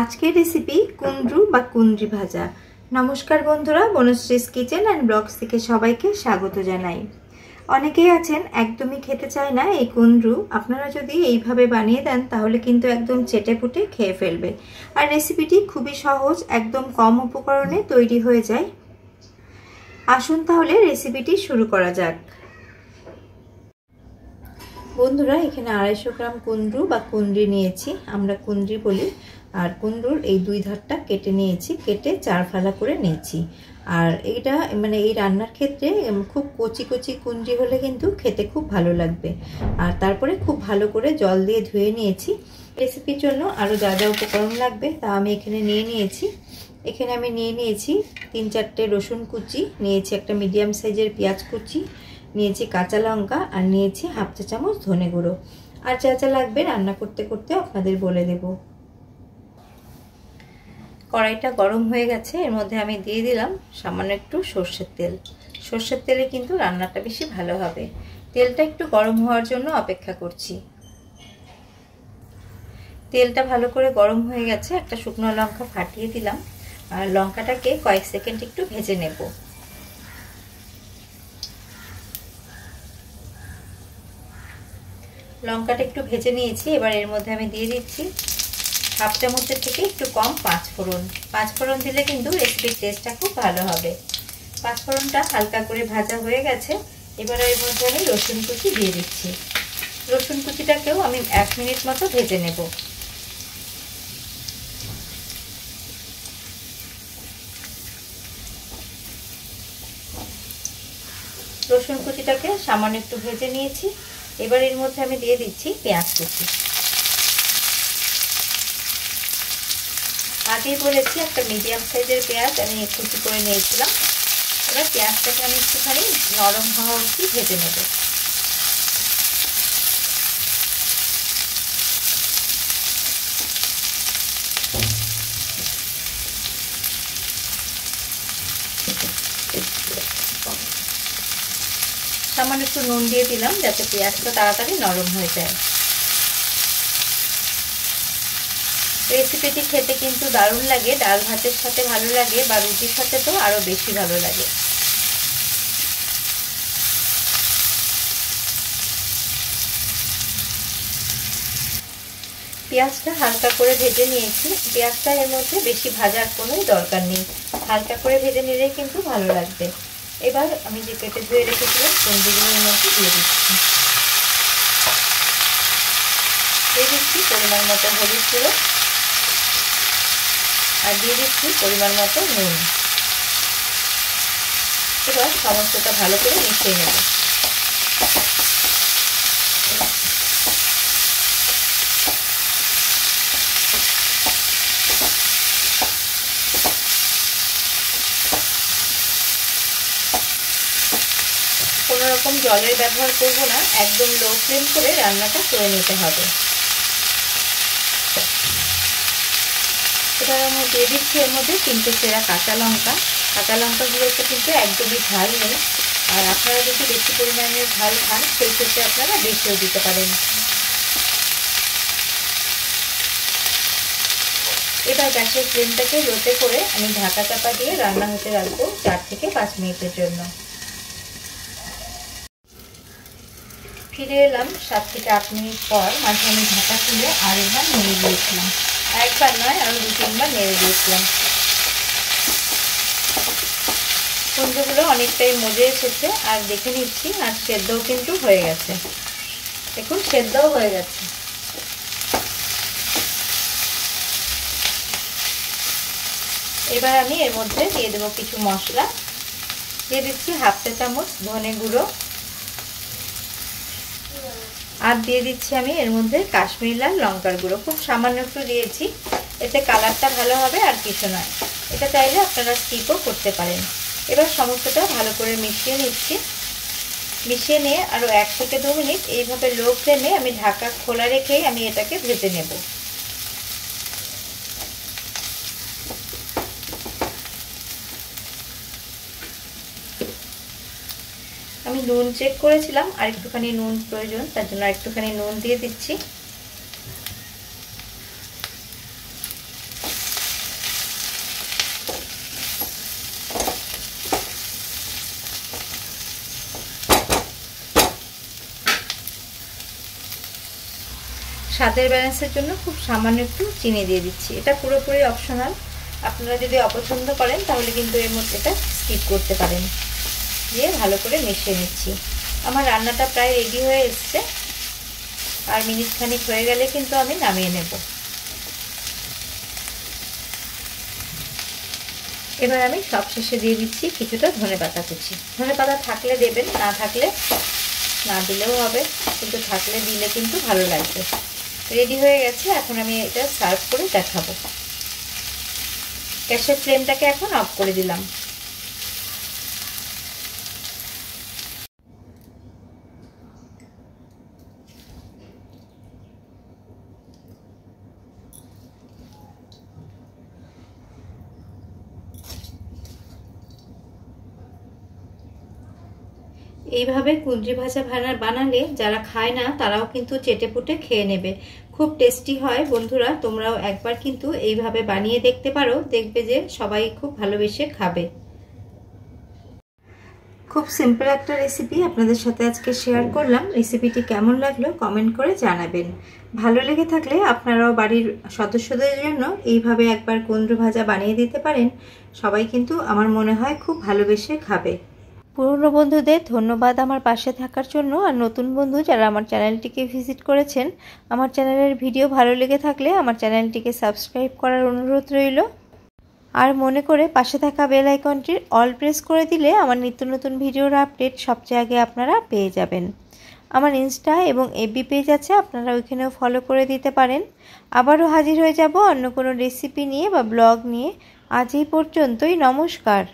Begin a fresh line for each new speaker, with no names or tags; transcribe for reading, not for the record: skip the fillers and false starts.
আজকের রেসিপি কুন্দ্রু বা কুন্দ্রি ভাজা। নমস্কার বন্ধুরা, বনশ্রীস কিচেন অ্যান্ড ব্লগস থেকে সবাইকে স্বাগত জানাই। অনেকেই আছেন একদমই খেতে চায় না এই কুন্দ্রু। আপনারা যদি এইভাবে বানিয়ে দেন তাহলে কিন্তু একদম চেটেপুটে খেয়ে ফেলবে। আর রেসিপিটি খুবই সহজ, একদম কম উপকরণে তৈরি হয়ে যায়। আসুন তাহলে রেসিপিটি শুরু করা যাক। বন্ধুরা, এখানে 250 গ্রাম কুন্দ্রু বা কুন্দ্রি নিয়েছি, আমরা কুন্দ্রি বলি। আর কুন্দ্রুর এই দুই ধারটা কেটে নিয়েছি, কেটে 4 ফালা করে নিয়েছি। আর এইটা মানে এই রান্নার ক্ষেত্রে খুব কচি কচি কুন্দ্রি হলে কিন্তু খেতে খুব ভালো লাগবে। আর তারপরে খুব ভালো করে জল দিয়ে ধুয়ে নিয়েছি। রেসিপির জন্য আরও যা যা উপকরণ লাগবে তা আমি এখানে নিয়ে নিয়েছি। এখানে আমি নিয়ে নিয়েছি 3-4টে রসুন কুচি, নিয়েছি একটা মিডিয়াম সাইজের পেঁয়াজ কুচি, নিয়েছি কাঁচা লঙ্কা, আর নিয়েছি 1/2 চা চামচ ধনে গুঁড়ো। আর যা যা লাগবে রান্না করতে করতে আপনাদের বলে দেব। কড়াইটা গরম হয়ে গেছে, এর মধ্যে আমি দিয়ে দিলাম সামান্য একটু সর্ষের তেল। সর্ষের তেলে কিন্তু রান্নাটা বেশি ভালো হবে। তেলটা একটু গরম হওয়ার জন্য অপেক্ষা করছি। তেলটা ভালো করে গরম হয়ে গেছে, একটা শুকনো লঙ্কা ফাটিয়ে দিলাম। আর লঙ্কাটাকে কয়েক সেকেন্ড একটু ভেজে নেব। লঙ্কাটা একটু ভেজে নিয়েছি। এবার এর মধ্যে আমি দিয়ে দিচ্ছি 1/2 চামচের থেকে একটু কম 5 ফোড়ন। 5 ফোড়ন দিলে কিন্তু রেসিপির টেস্টটা খুব ভালো হবে। 5 ফোড়নটা হালকা করে ভাজা হয়ে গেছে। এবার এর মধ্যে আমি রসুন কুচি দিয়ে দিচ্ছি। রসুন কুচিটাকেও আমি 1 মিনিট মতো ভেজে নেব। রসুন কুচিটাকে সামান্য একটু ভেজে নিয়েছি। এবার এর মধ্যে আমি দিয়ে দিচ্ছি পেঁয়াজ কুচি। আগেই বলেছি একটা মিডিয়াম সাইজের পেঁয়াজ আমি কুচি করে নিয়েছিলাম। এবার পেঁয়াজটাকে আমি একটুখানি নরম হওয়া অবধি ভেজে নেব। সামান্য একটু নুন দিয়ে দিলাম যাতে পেঁয়াজটা তাড়াতাড়ি নরম হয়ে যায়। রেসিপিটি খেতে কিন্তু দারুণ লাগে, ডাল ভাতের সাথে ভালো লাগে, বা রুটির সাথে তো আরো বেশি ভালো লাগে। পেঁয়াজটা হালকা করে ভেজে নিয়েছি। পেঁয়াজটা এর মধ্যে বেশি ভাজার কোনো দরকার নেই, হালকা করে ভেজে নিলেই কিন্তু ভালো লাগবে। এবার আমি যে কেটে ধুয়ে রেখেছিলাম কুন্দ্রিগুলো এর মধ্যে দিয়ে দিচ্ছি। দিয়ে দিচ্ছি পরিমাণ মতো হলুদ গুঁড়ো, আর দিয়ে দিচ্ছি পরিমাণ মতো নুন। এবার সমস্তটা ভালো করে মিশিয়ে নেব। কোনো রকম জলের ব্যবহার করব না, একদম লো ফ্লেম করে রান্নাটা করে নিতে হবে। এবার আমি দিয়ে দিচ্ছি এর মধ্যে 3টে চেরা কাঁচা লঙ্কা। কাঁচা লঙ্কাগুলোতে কিন্তু একদমই ঝাল নেই। আর আপনারা যদি বেশি পরিমাণে ঝাল খান সেই ক্ষেত্রে আপনারা বেশিও দিতে পারেন। এবার গ্যাসের ফ্লেমটাকে লোতে করে আমি ঢাকা চাপা দিয়ে রান্না হতে রাখবো 4 থেকে 5 মিনিটের জন্য। ফিরে এলাম 7 থেকে 8 মিনিট পর। মাঝে আমি ঢাকা খুলে আরেকবার নেড়ে দিয়েছিলাম, একবার নয় আরো 2-3 বার নেড়ে দিয়েছিলাম। কুন্দ্রুগুলো অনেকটাই মজে এসেছে, আর দেখে নিচ্ছি আর সেদ্ধও কিন্তু হয়ে গেছে। দেখুন সেদ্ধও হয়ে গেছে। এবার আমি এর মধ্যে দিয়ে দেবো কিছু মশলা। দিয়ে দিচ্ছি 1/2 চা চামচ ধনে গুঁড়ো, আর দিয়ে দিচ্ছি আমি এর মধ্যে কাশ্মীরি লাল লঙ্কার গুঁড়ো। খুব সামান্য একটু দিয়েছি, এতে কালারটা ভালো হবে আর কিছু নয়। এটা চাইলে আপনারা স্কিপও করতে পারেন। এবার সমস্তটা ভালো করে মিশিয়ে নিচ্ছি। মিশিয়ে নিয়ে আরও 1 থেকে 2 মিনিট এইভাবে লো ফ্লেমে আমি ঢাকা খোলা রেখেই আমি এটাকে ভেজে নেব। আমি নুন চেক করেছিলাম, আর একটুখানি নুন প্রয়োজন, তার জন্য একটুখানি নুন দিয়ে দিচ্ছি। স্বাদের ব্যালেন্সের জন্য খুব সামান্য একটু চিনি দিয়ে দিচ্ছি। এটা পুরোপুরি অপশনাল, আপনারা যদি অপছন্দ করেন তাহলে কিন্তু এর মধ্যে এটা স্কিপ করতে পারেন। দিয়ে ভালো করে মিশিয়ে নিচ্ছি। আমার রান্নাটা প্রায় রেডি হয়ে এসছে, আর মিনিট খানিক হয়ে গেলে কিন্তু আমি নামিয়ে নেব। এবার আমি সবশেষে দিয়ে দিচ্ছি কিছুটা ধনেপাতা কুচি। ধনেপাতা থাকলে দেবেন, না থাকলে না দিলেও হবে, কিন্তু থাকলে দিলে কিন্তু ভালো লাগবে। রেডি হয়ে গেছে, এখন আমি এটা সার্ভ করে দেখাবো। গ্যাসের ফ্লেমটাকে এখন অফ করে দিলাম। এইভাবে কুঁদরি ভাজা বানালে যারা খায় না তারাও কিন্তু চেটেপুটে খেয়ে নেবে। খুব টেস্টি হয় বন্ধুরা, তোমরাও একবার কিন্তু এইভাবে বানিয়ে দেখতে পারো, দেখবে যে সবাই খুব ভালোবেসে খাবে। খুব সিম্পল একটা রেসিপি আপনাদের সাথে আজকে শেয়ার করলাম। রেসিপিটি কেমন লাগলো কমেন্ট করে জানাবেন। ভালো লেগে থাকলে আপনারাও বাড়ির সদস্যদের জন্য এইভাবে একবার কুঁদরি ভাজা বানিয়ে দিতে পারেন। সবাই কিন্তু আমার মনে হয় খুব ভালোবেসে খাবে। পুরনো বন্ধুদের ধন্যবাদ আমার পাশে থাকার জন্য, আর নতুন বন্ধু যারা আমার চ্যানেলটিকে ভিজিট করেছেন, আমার চ্যানেলের ভিডিও ভালো লেগে থাকলে আমার চ্যানেলটিকে সাবস্ক্রাইব করার অনুরোধ রইল। আর মনে করে পাশে থাকা বেল আইকনটির অল প্রেস করে দিলে আমার নিত্য নতুন ভিডিওর আপডেট সবচেয়ে আগে আপনারা পেয়ে যাবেন। আমার ইনস্টা এবং এফবি পেজ আছে, আপনারা ওইখানেও ফলো করে দিতে পারেন। আবারও হাজির হয়ে যাব অন্য কোনো রেসিপি নিয়ে বা ব্লগ নিয়ে। আজ এই পর্যন্তই, নমস্কার।